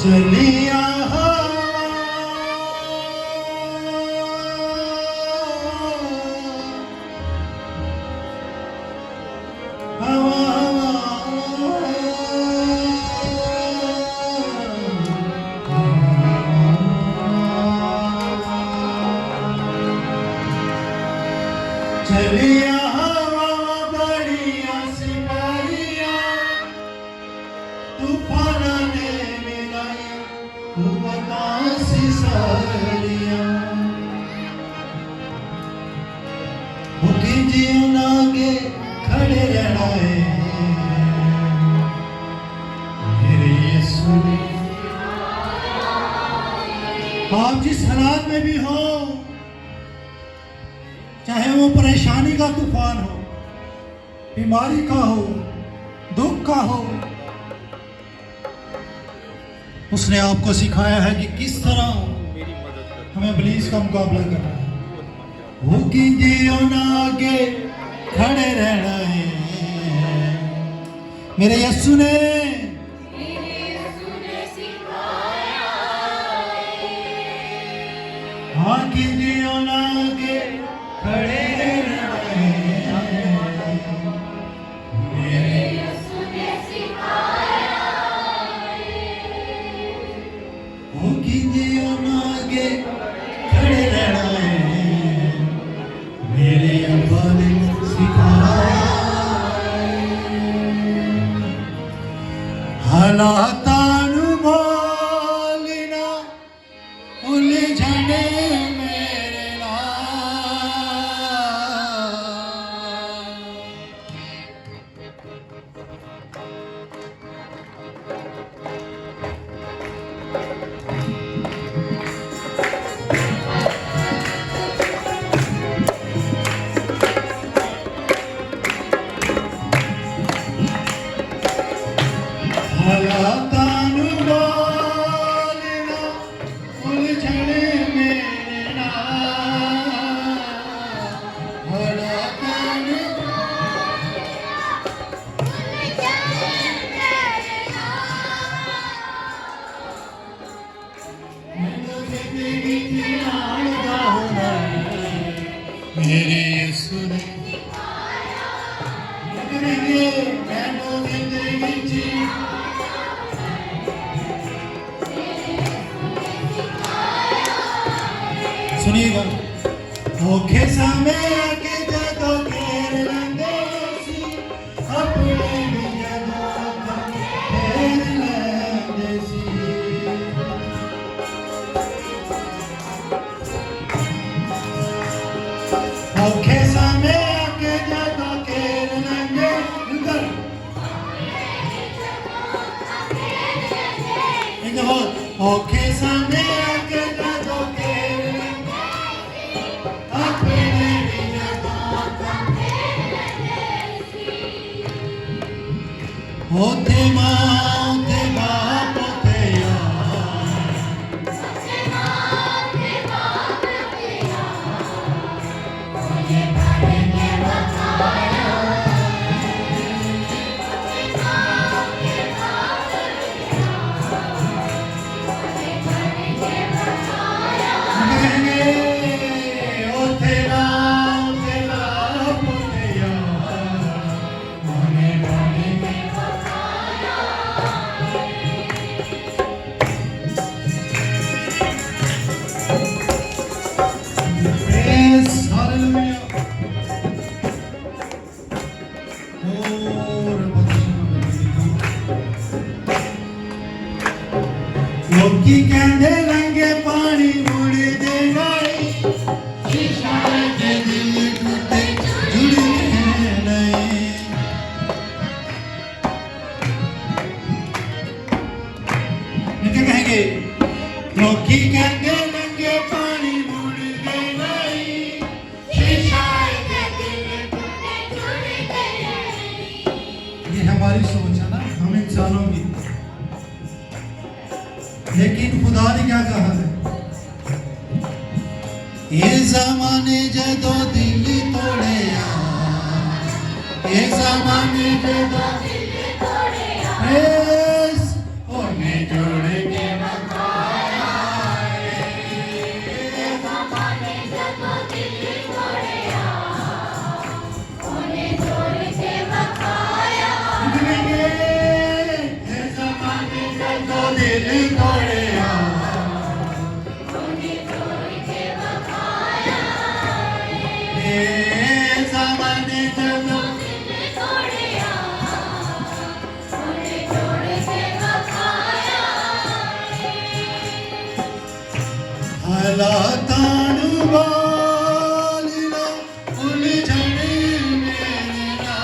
चलिया चलिया हवा बढ़िया सिपाहिया तूफान ने मिलाई तू बतासी सारिया भूखी जीवन आगे खड़े रहना है मेरे यीशु ने। आप जिस हालात में भी हो, चाहे वो परेशानी का तूफान हो, बीमारी का हो, दुख का हो, उसने आपको सिखाया है कि किस तरह हमें इब्लीस का मुकाबला करना है। भूखी जियो ना आगे खड़े रहना है मेरे यीशु ने हाँ की जियो ना आगे खड़े रहना है मेरे यीशु ने सिखाया है। भूखी जियो ना आगे खड़े रहना है मेरे अब्बा ने सिखाया है। हालातानु बोलना उलझने मेरे नाल हालातानु बोलना उलझने मेरे नाल हालातानु मैनू जिंदगी जियाण दा हुनर मेरे यीशु ने मैनू जिंदगी जी सुनिएगा। धोखे समय आके जदों घेर लेंदे सी अपने भी जदों घेर लेंदे सी धोखे समय आके जदों घेर लेंदे धोखे समय आके जदों घेर लेंदे अपने भी जदों होते माँ होते बाप होते यार होते माँ होते बाप होते यार मने मने Praise, hallelujah. लोकी कहंदे लंगे पानी मुड़दे नहीं शीशा दे दिल टूटे जुड़दे नहीं क्या कहेंगे लोकी कहंदे लंगे पानी मुड़दे नहीं शीशा दे दिल टूटे जुड़दे नहीं। ये हमारी सोच है ना, हम इंसानों की। लेकिन खुदा ने क्या कहा है? ये ज़माने जदों दिल तोड़े ये ज़माने जदों दिल तोड़े ओने जोड़ के ਹਾਲਾਤਾਂ ਨੂੰ ਬਾਲਣਾ ਉਲਝਣ ਮੇਰੇ ਨਾਲ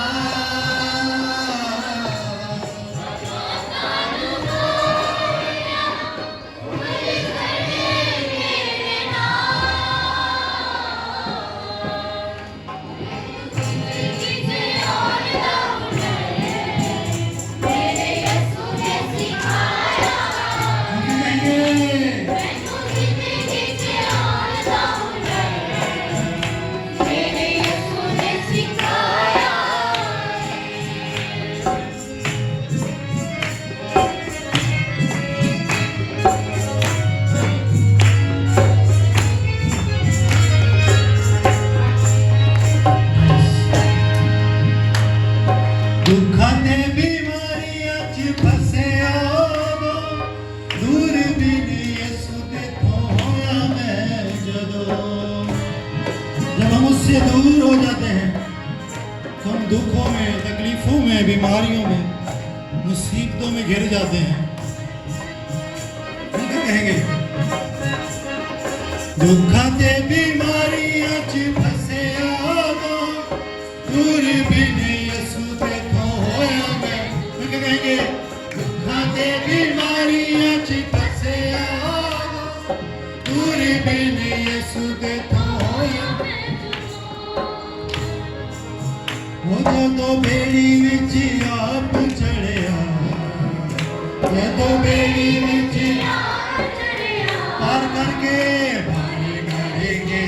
ਦੁੱਖਾਂ ਤੇ ਬਿਮਾਰੀਆਂ 'ਚ ਫਸਿਆ ਉਦੋਂ ਦੂਰਬੀਨ ਯਿਸੂ ਦੇ ਤੋਂ ਹੋਇਆ ਮੈਂ ਜਦੋਂ जब हम उससे दूर हो जाते हैं तो हम दुखों में तकलीफों में बीमारियों में मुसीबतों में घिर जाते हैं क्या कहेंगे दुखों ते बीमारियां च फसिया उਦੋਂ दूरबीन यीशु दे तो होया मैं क्या कहेंगे दुखों ते बीमारियां च फसिया उਦੋਂ दूरबीन यीशु दे तो होया वो जो बेड़ी विच आप चढ़िया जो बेड़ी विच पार करके बारी करेंगे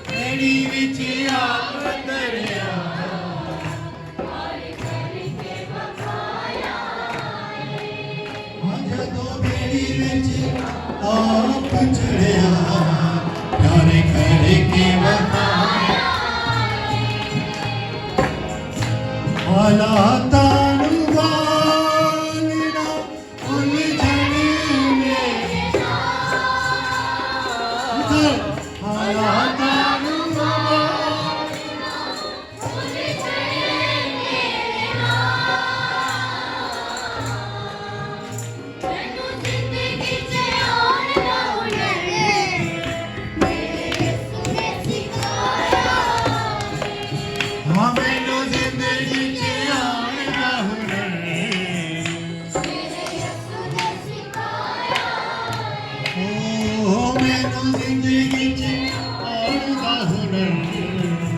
बेड़ी विच आप तरिया ਜਦੋਂ ਬੇੜੀ ਵਿੱਚ ਆਪ ਚੜਿਆ ਪਿਆਰ ਕਰਕੇ ਵਫਾਇਆ ਹਾਲਾਤਾਂ ਨੂੰ ਬਾਲਣਾ ਉਲਝਣ ਮੇਰੇ ਨਾਲ ਹਾਲਾਤਾਂ ਨੂੰ ਬਾਲਣਾ ਉਲਝਣ ਮੇਰੇ हाँ मैनू जिंदगी च आउण दा हुनर ओ मैनू जिंदगी च आउण दा हुनर